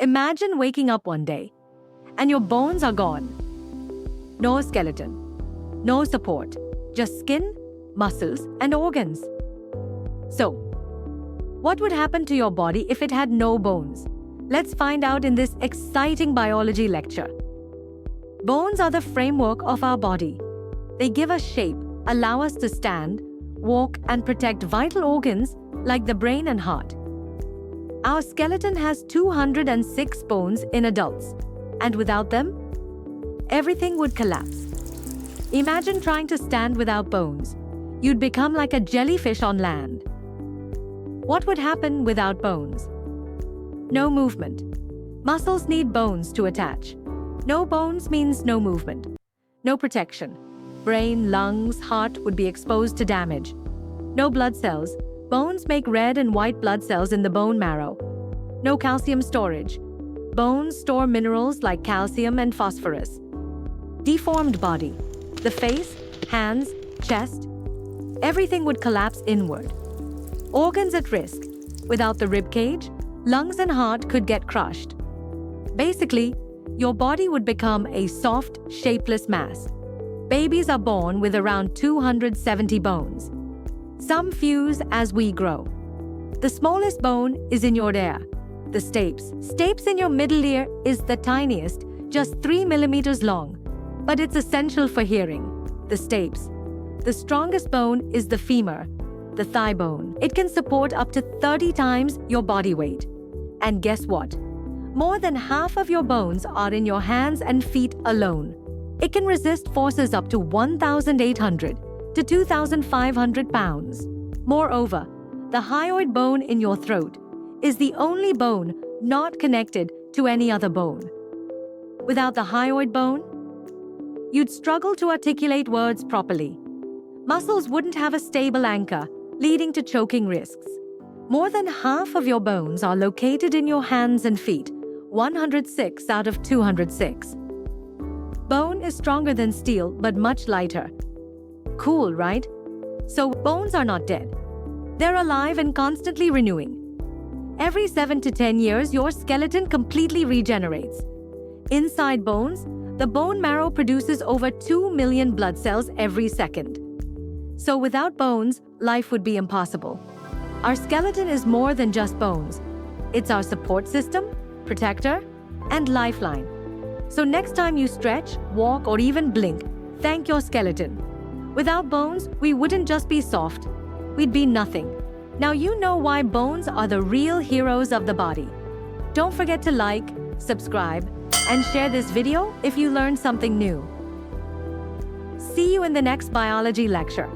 Imagine waking up one day and your bones are gone. No skeleton, no support, just skin, muscles, and organs. So, what would happen to your body if it had no bones? Let's find out in this exciting biology lecture. Bones are the framework of our body. They give us shape, allow us to stand, walk, and protect vital organs like the brain and heart. Our skeleton has 206 bones in adults, and without them, everything would collapse. Imagine trying to stand without bones. You'd become like a jellyfish on land. What would happen without bones? No movement. Muscles need bones to attach. No bones means no movement. No protection. Brain, lungs, heart would be exposed to damage. No blood cells. Bones make red and white blood cells in the bone marrow. No calcium storage. Bones store minerals like calcium and phosphorus. Deformed body. The face, hands, chest, everything would collapse inward. Organs at risk. Without the rib cage, lungs and heart could get crushed. Basically, your body would become a soft, shapeless mass. Babies are born with around 270 bones. Some fuse as we grow. The smallest bone is in your ear, the stapes. Stapes in your middle ear is the tiniest, just 3 millimeters long, but it's essential for hearing. The stapes. The strongest bone is the femur, the thigh bone. It can support up to 30 times your body weight. And guess what? More than half of your bones are in your hands and feet alone. It can resist forces up to 1,800 to 2,500 pounds. Moreover, the hyoid bone in your throat is the only bone not connected to any other bone. Without the hyoid bone, you'd struggle to articulate words properly. Muscles wouldn't have a stable anchor, leading to choking risks. More than half of your bones are located in your hands and feet, 106 out of 206. Bone is stronger than steel, but much lighter. Cool, right? So bones are not dead. They're alive and constantly renewing. Every 7 to 10 years, your skeleton completely regenerates. Inside bones, the bone marrow produces over 2 million blood cells every second. So without bones, life would be impossible. Our skeleton is more than just bones. It's our support system, protector, and lifeline. So next time you stretch, walk, or even blink, thank your skeleton. Without bones, we wouldn't just be soft. We'd be nothing. Now you know why bones are the real heroes of the body. Don't forget to like, subscribe, and share this video if you learned something new. See you in the next biology lecture.